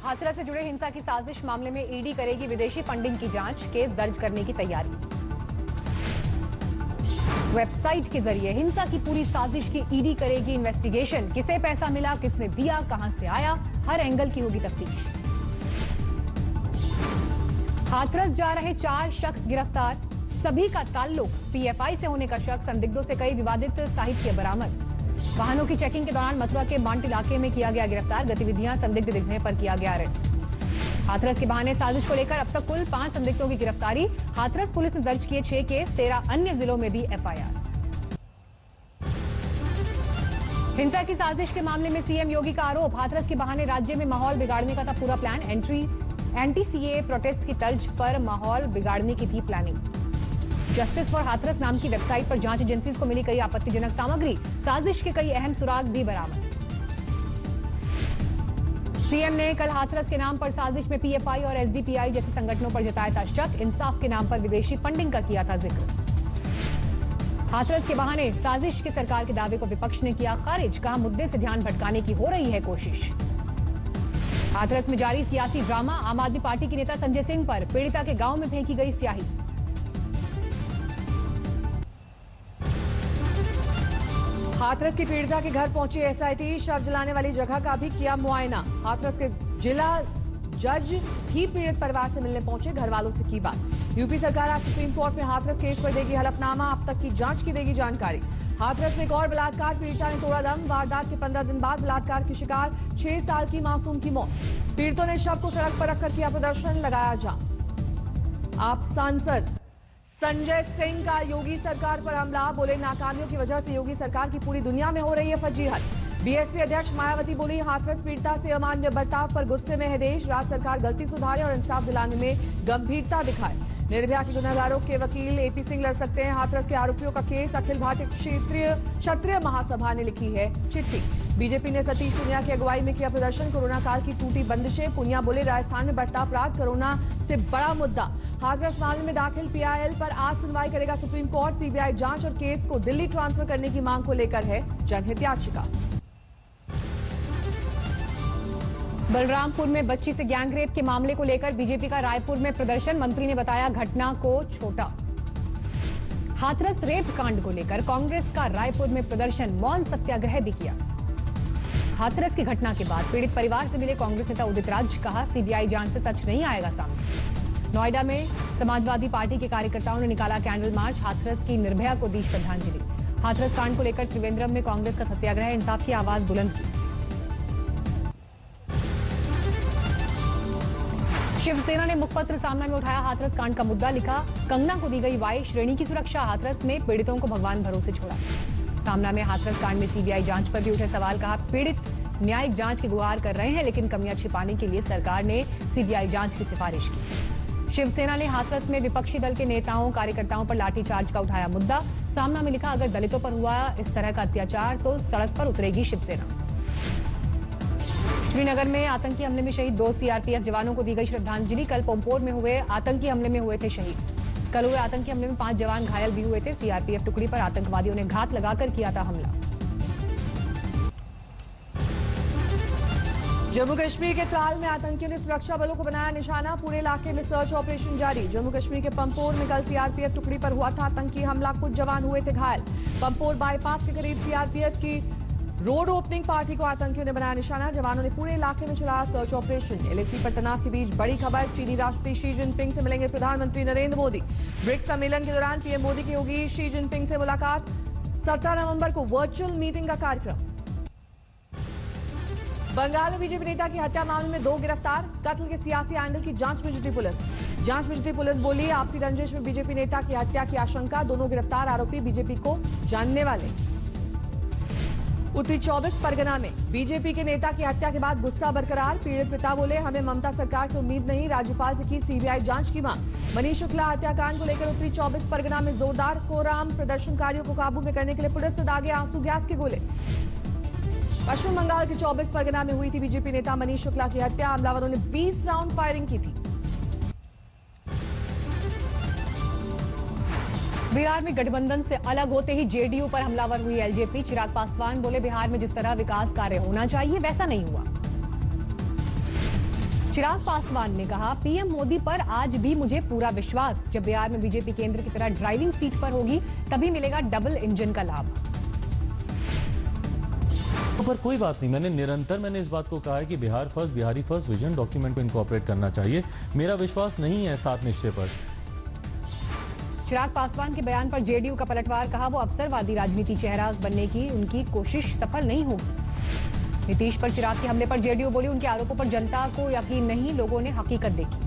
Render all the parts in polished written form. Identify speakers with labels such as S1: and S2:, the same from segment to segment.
S1: हाथरस से जुड़े हिंसा की साजिश मामले में ईडी करेगी विदेशी फंडिंग की जांच, केस दर्ज करने की तैयारी। वेबसाइट के जरिए हिंसा की पूरी साजिश की ईडी करेगी इन्वेस्टिगेशन। किसे पैसा मिला, किसने दिया, कहां से आया, हर एंगल की होगी तफ्तीश। हाथरस जा रहे 4 शख्स गिरफ्तार, सभी का ताल्लुक पीएफआई से होने का शक। संदिग्धों से कई विवादित साहित्य बरामद। वाहनों की चेकिंग के दौरान मथुरा के मांट इलाके में किया गया गिरफ्तार। गतिविधियां संदिग्ध दिखने पर किया गया अरेस्ट। हाथरस के बहाने साजिश को लेकर अब तक कुल 5 संदिग्धों की गिरफ्तारी। हाथरस पुलिस ने दर्ज किए 6 केस, 13 अन्य जिलों में भी एफआईआर। हिंसा की साजिश के मामले में सीएम योगी का आरोप, हाथरस के बहाने राज्य में माहौल बिगाड़ने का था पूरा प्लान। एंटी सीएए प्रोटेस्ट की तर्ज पर माहौल बिगाड़ने की थी प्लानिंग। जस्टिस फॉर हाथरस नाम की वेबसाइट पर जांच एजेंसीज को मिली कई आपत्तिजनक सामग्री। साजिश के कई अहम सुराग भी बरामद। सीएम ने कल हाथरस के नाम पर साजिश में पीएफआई और एसडीपीआई जैसे संगठनों पर जताया था शक। इंसाफ के नाम पर विदेशी फंडिंग का किया था जिक्र। हाथरस के बहाने साजिश के सरकार के दावे को विपक्ष ने किया खारिज। कहा, मुद्दे से ध्यान भटकाने की हो रही है कोशिश। हाथरस में जारी सियासी ड्रामा, आम आदमी पार्टी के नेता संजय सिंह पर पीड़िता के गांव में फेंकी गई स्याही। हाथरस की पीड़िता के घर पहुंची एसआईटी, शव जलाने वाली जगह का भी किया मुआयना। हाथरस के जिला जज भी पीड़ित परिवार से मिलने पहुंचे, घर वालों से की बात। यूपी सरकार आज सुप्रीम कोर्ट में हाथरस केस पर देगी हलफनामा, अब तक की जांच की देगी जानकारी। हाथरस में एक और बलात्कार, पीड़िता ने तोड़ा दम। वारदात के 15 दिन बाद बलात्कार की शिकार 6 साल की मासूम की मौत। पीड़ितों ने शव को सड़क पर रखकर किया प्रदर्शन, लगाया जाम। आप सांसद संजय सिंह का योगी सरकार पर हमला, बोले नाकामियों की वजह से योगी सरकार की पूरी दुनिया में हो रही है फजीहत। बीएसपी अध्यक्ष मायावती बोली, हाथरस पीड़िता से अमान्य बर्ताव पर गुस्से में है देश। राज्य सरकार गलती सुधारे और इंसाफ दिलाने में गंभीरता दिखाए। निर्भया के गुनहगारों के वकील एपी सिंह लड़ सकते हैं हाथरस के आरोपियों का केस। अखिल भारतीय क्षत्रिय महासभा ने लिखी है चिट्ठी। बीजेपी ने सतीश पूनिया की अगुवाई में किया प्रदर्शन। कोरोना काल की टूटी बंदिशें, पूनिया बोले राजस्थान में बढ़ता अपराध कोरोना से बड़ा मुद्दा। हाथरस मामले में दाखिल पीआईएल पर आज सुनवाई करेगा सुप्रीम कोर्ट। सीबीआई जांच और केस को दिल्ली ट्रांसफर करने की मांग को लेकर है जनहित याचिका। बलरामपुर में बच्ची से गैंगरेप के मामले को लेकर बीजेपी का रायपुर में प्रदर्शन। मंत्री ने बताया घटना को छोटा। हाथरस रेप कांड को लेकर कांग्रेस का रायपुर में प्रदर्शन, मौन सत्याग्रह भी किया। हाथरस की घटना के बाद पीड़ित परिवार से मिले कांग्रेस नेता उदित राज, कहा सीबीआई जांच से सच नहीं आएगा सामने। नोएडा में समाजवादी पार्टी के कार्यकर्ताओं ने निकाला कैंडल मार्च, हाथरस की निर्भया को दी श्रद्धांजलि। हाथरस कांड को लेकर त्रिवेंद्रम में कांग्रेस का सत्याग्रह, इंसाफ की आवाज बुलंद की। शिवसेना ने मुखपत्र सामना में उठाया हाथरस कांड का मुद्दा, लिखा कंगना को दी गई वाई श्रेणी की सुरक्षा, हाथरस में पीड़ितों को भगवान भरोसे छोड़ा। सामना में हाथरस कांड में सीबीआई जांच पर भी उठे सवाल, कहा पीड़ित न्यायिक जांच की गुहार कर रहे हैं लेकिन कमियां छिपाने के लिए सरकार ने सीबीआई जांच की सिफारिश की। शिवसेना ने हाथरस में विपक्षी दल के नेताओं कार्यकर्ताओं पर लाठीचार्ज का उठाया मुद्दा। सामना में लिखा, अगर दलितों पर हुआ इस तरह का अत्याचार तो सड़क पर उतरेगी शिवसेना। श्रीनगर में आतंकी हमले में शहीद 2 सीआरपीएफ जवानों को दी गई श्रद्धांजलि। कल पोमपोर में हुए आतंकी हमले में हुए थे शहीद। कल हुए आतंकी हमले में 5 जवान घायल भी हुए थे। सीआरपीएफ टुकड़ी पर आतंकवादियों ने घात लगाकर किया था हमला। जम्मू कश्मीर के त्राल में आतंकियों ने सुरक्षा बलों को बनाया निशाना, पूरे इलाके में सर्च ऑपरेशन जारी। जम्मू कश्मीर के पंपोर में कल सीआरपीएफ टुकड़ी पर हुआ था आतंकी हमला, कुछ जवान हुए थे घायल। पंपोर बाईपास के करीब सीआरपीएफ की रोड ओपनिंग पार्टी को आतंकियों ने बनाया निशाना। जवानों ने पूरे इलाके में चलाया सर्च ऑपरेशन। एलएसी पर तनाव के बीच बड़ी खबर, चीनी राष्ट्रपति शी जिनपिंग से मिलेंगे प्रधानमंत्री नरेंद्र मोदी। ब्रिक्स सम्मेलन के दौरान पीएम मोदी की होगी शी जिनपिंग से मुलाकात। 17 नवंबर को वर्चुअल मीटिंग का कार्यक्रम। बंगाल में बीजेपी नेता की हत्या मामले में 2 गिरफ्तार, कत्ल के सियासी एंगल की जांच में जुटी पुलिस। जांच में जुटी पुलिस बोली, आपसी रंजिश में बीजेपी नेता की हत्या की आशंका। दोनों गिरफ्तार आरोपी बीजेपी को जानने वाले। उत्तरी 24 परगना में बीजेपी के नेता की हत्या के बाद गुस्सा बरकरार। पीड़ित पिता बोले, हमें ममता सरकार से उम्मीद नहीं, राज्यपाल से की सीबीआई जांच की मांग। मनीष शुक्ला हत्याकांड को लेकर उत्तरी 24 परगना में जोरदार कोराम, प्रदर्शनकारियों को काबू में करने के लिए पुलिस ने दागे आंसू गैस के गोले। पश्चिम बंगाल के 24 परगना में हुई थी बीजेपी नेता मनीष शुक्ला की हत्या, हमलावरों ने 20 राउंड फायरिंग की थी। बिहार में गठबंधन से अलग होते ही जेडीयू पर हमलावर हुई एलजेपी। चिराग पासवान बोले, बिहार में जिस तरह विकास कार्य होना चाहिए वैसा नहीं हुआ।
S2: चिराग पासवान ने कहा, पीएम मोदी पर आज भी मुझे पूरा विश्वास। जब बिहार में बीजेपी केंद्र की तरह ड्राइविंग सीट पर होगी तभी मिलेगा डबल इंजन का लाभ।
S3: पर कोई बात नहीं, मैंने इस बात को कहा है कि Bihar first, Bihari first vision document को इनकॉर्पोरेट करना चाहिए। मेरा विश्वास नहीं है 7 निश्चय पर।
S2: चिराग पासवान के बयान पर जेडीयू का पलटवार, कहा वो अवसरवादी राजनीति चेहरा बनने की उनकी कोशिश सफल नहीं होगी। नीतीश पर चिराग के हमले पर जेडीयू बोली, उनके आरोपों पर जनता को यकीन नहीं, लोगों ने हकीकत देखी।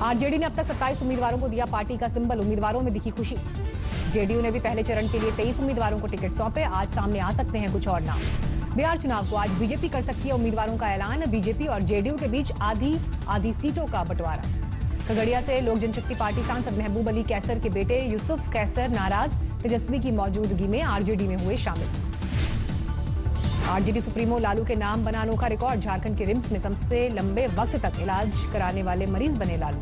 S2: आरजेडी ने अब तक 27 उम्मीदवारों को दिया पार्टी का सिंबल, उम्मीदवारों में दिखी खुशी। जेडीयू ने भी पहले चरण के लिए 23 उम्मीदवारों को टिकट सौंपे, आज सामने आ सकते हैं कुछ और नाम। बिहार चुनाव को आज बीजेपी कर सकती है उम्मीदवारों का ऐलान, बीजेपी और जेडीयू के बीच आधी सीटों का बंटवारा। खगड़िया से लोक जनशक्ति पार्टी सांसद महबूब अली कैसर के बेटे यूसुफ कैसर नाराज, तेजस्वी की मौजूदगी में आरजेडी में हुए शामिल। आरजेडी सुप्रीमो लालू के नाम बना अनोखा रिकॉर्ड, झारखंड के रिम्स में सबसे लंबे वक्त तक इलाज कराने वाले मरीज बने लालू।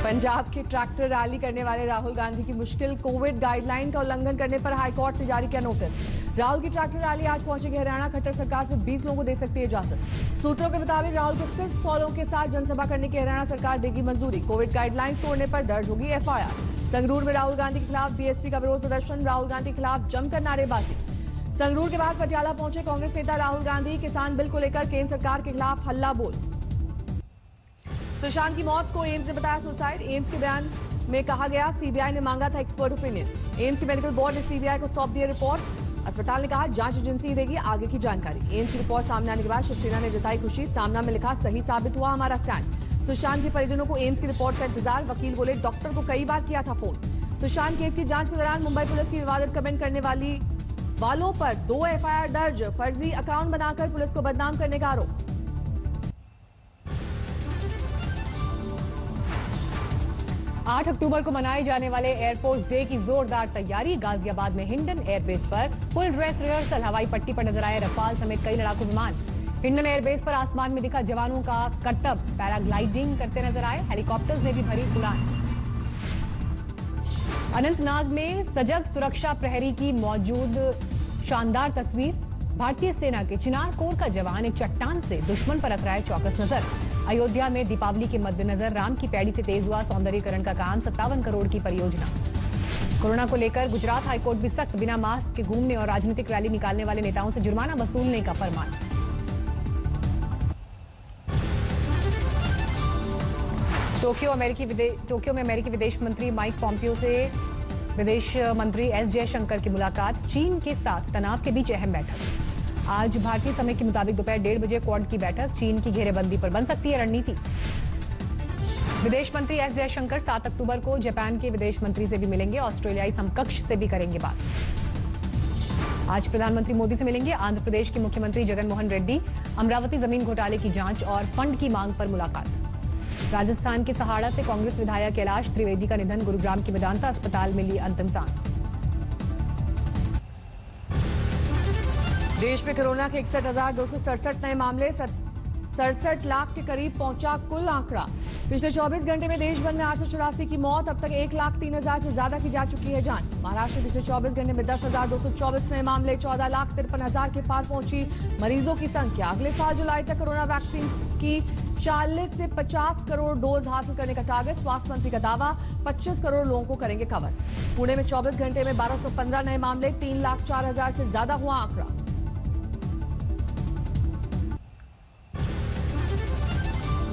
S1: पंजाब के ट्रैक्टर रैली करने वाले राहुल गांधी की मुश्किल, कोविड गाइडलाइन का उल्लंघन करने पर हाईकोर्ट ने जारी किया नोटिस। राहुल की ट्रैक्टर रैली आज पहुंचेगी हरियाणा, खट्टर सरकार से 20 लोगों को दे सकती है इजाजत। सूत्रों के मुताबिक राहुल को सिर्फ 100 लोगों के साथ जनसभा करने की हरियाणा सरकार देगी मंजूरी। कोविड गाइडलाइन तोड़ने पर दर्ज होगी एफआईआर। संगरूर में राहुल गांधी के खिलाफ बीएसपी का विरोध प्रदर्शन, राहुल गांधी के खिलाफ जमकर नारेबाजी। संगरूर के बाद पटियाला पहुंचे कांग्रेस नेता राहुल गांधी, किसान बिल को लेकर केंद्र सरकार के खिलाफ हल्ला बोल। सुशांत की मौत को एम्स ने बताया सुसाइड, एम्स के बयान में कहा गया सीबीआई ने मांगा था एक्सपर्ट ओपिनियन। एम्स के मेडिकल बोर्ड ने सीबीआई को सौंप दी रिपोर्ट। अस्पताल ने कहा जांच एजेंसी देगी आगे की जानकारी। एम्स की रिपोर्ट सामने आने के बाद शिवसेना ने जताई खुशी, सामना में लिखा सही साबित हुआ हमारा स्टैंड। सुशांत के परिजनों को एम्स की रिपोर्ट का इंतजार, वकील बोले डॉक्टर को कई बार किया था फोन। सुशांत केस की जांच के दौरान मुंबई पुलिस की विवादित कमेंट करने वालों पर 2 एफआईआर दर्ज, फर्जी अकाउंट बनाकर पुलिस को बदनाम करने का आरोप।
S2: 8 अक्टूबर को मनाए जाने वाले एयरफोर्स डे की जोरदार तैयारी, गाजियाबाद में हिंडन एयरबेस पर फुल ड्रेस रिहर्सल, हवाई पट्टी पर नजर आए रफाल समेत कई लड़ाकू विमान। हिंडन एयरबेस पर आसमान में दिखा जवानों का करतब, पैराग्लाइडिंग करते नजर आए, हेलीकॉप्टर्स ने भी भरी उड़ान। अनंतनाग में सजग सुरक्षा प्रहरी की मौजूद शानदार तस्वीर, भारतीय सेना के चिनार कोर का जवान एक चट्टान से दुश्मन पर रख रहा है चौकस नजर। अयोध्या में दीपावली के मद्देनजर राम की पैड़ी से तेज हुआ सौंदर्यीकरण का काम, 57 करोड़ की परियोजना। कोरोना को लेकर गुजरात हाईकोर्ट भी सख्त, बिना मास्क के घूमने और राजनीतिक रैली निकालने वाले नेताओं से जुर्माना वसूलने का फरमान। टोक्यो में अमेरिकी विदेश मंत्री माइक पॉम्पियो से विदेश मंत्री एस जयशंकर की मुलाकात, चीन के साथ तनाव के बीच अहम बैठक। आज भारतीय समय के मुताबिक दोपहर 1:30 बजे क्वाड की बैठक, चीन की घेरेबंदी पर बन सकती है रणनीति। विदेश मंत्री एस जयशंकर 7 अक्टूबर को जापान के विदेश मंत्री से भी मिलेंगे, ऑस्ट्रेलियाई समकक्ष से भी करेंगे बात। आज प्रधानमंत्री मोदी से मिलेंगे आंध्र प्रदेश के मुख्यमंत्री जगन मोहन रेड्डी, अमरावती जमीन घोटाले की जांच और फंड की मांग पर मुलाकात। राजस्थान के सहाड़ा से कांग्रेस विधायक कैलाश त्रिवेदी का निधन, गुरुग्राम के मेदांता अस्पताल में ली अंतिम सांस।
S1: देश में कोरोना के 61,267 नए मामले, 67 लाख के करीब पहुंचा कुल आंकड़ा। पिछले 24 घंटे में देश भर में 884 की मौत, अब तक 1,03,000 से ज्यादा की जा चुकी है जान। महाराष्ट्र में पिछले 24 घंटे में 10,224 नए मामले, 14,53,000 के पार पहुंची मरीजों की संख्या। अगले साल जुलाई तक कोरोना वैक्सीन की 40 से 50 करोड़ डोज हासिल करने का टारगेट, स्वास्थ्य मंत्री का दावा, 25 करोड़ लोगों को करेंगे कवर। पुणे में 24 घंटे में 1215 नए मामले, 3,04,000 से ज्यादा हुआ आंकड़ा।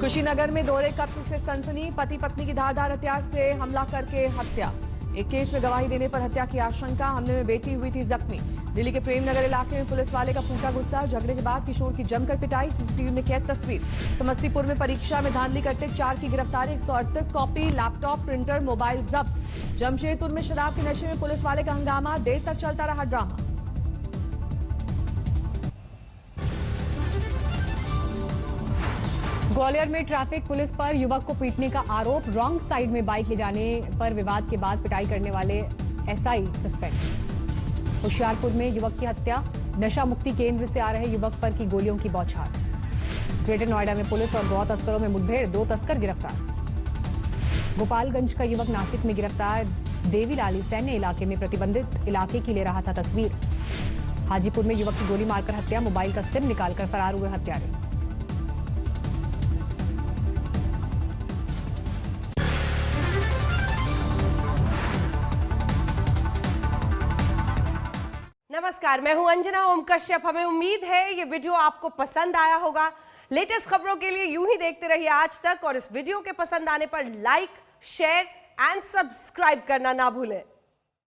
S1: कुशीनगर में दोहरे कत्ल से सनसनी, पति पत्नी की धारदार हथियार से हमला करके हत्या। एक केस में गवाही देने पर हत्या की आशंका, हमले में बेटी हुई थी जख्मी। दिल्ली के प्रेमनगर इलाके में पुलिस वाले का फूटा गुस्सा, झगड़े के बाद किशोर की जमकर पिटाई, सीसीटीवी में कैद तस्वीर। समस्तीपुर में परीक्षा में धांधली करते 4 की गिरफ्तारी, 138 कॉपी, लैपटॉप, प्रिंटर, मोबाइल जब्त। जमशेदपुर में शराब के नशे में पुलिस वाले का हंगामा, देर तक चलता रहा ड्रामा।
S2: ग्वालियर में ट्रैफिक पुलिस पर युवक को पीटने का आरोप, रॉन्ग साइड में बाइक ले जाने पर विवाद के बाद पिटाई करने वाले एसआई सस्पेंड। होशियारपुर में युवक की हत्या, नशा मुक्ति केंद्र से आ रहे युवक पर की गोलियों की बौछार। ग्रेटर नोएडा में पुलिस और गौ तस्करों में मुठभेड़, 2 तस्कर गिरफ्तार। गोपालगंज का युवक नासिक में गिरफ्तार। देवीलाली सैन्य इलाके में प्रतिबंधित इलाके की ले रहा था तस्वीर। हाजीपुर में युवक की गोली मारकर हत्या। मोबाइल का सिम निकालकर फरार हुए हत्यारे।
S4: नमस्कार, मैं हूं अंजना ओम कश्यप। हमें उम्मीद है ये वीडियो आपको पसंद आया होगा। लेटेस्ट खबरों के लिए यूं ही देखते रहिए आज तक, और इस वीडियो के पसंद आने पर लाइक, शेयर एंड सब्सक्राइब करना ना भूलें।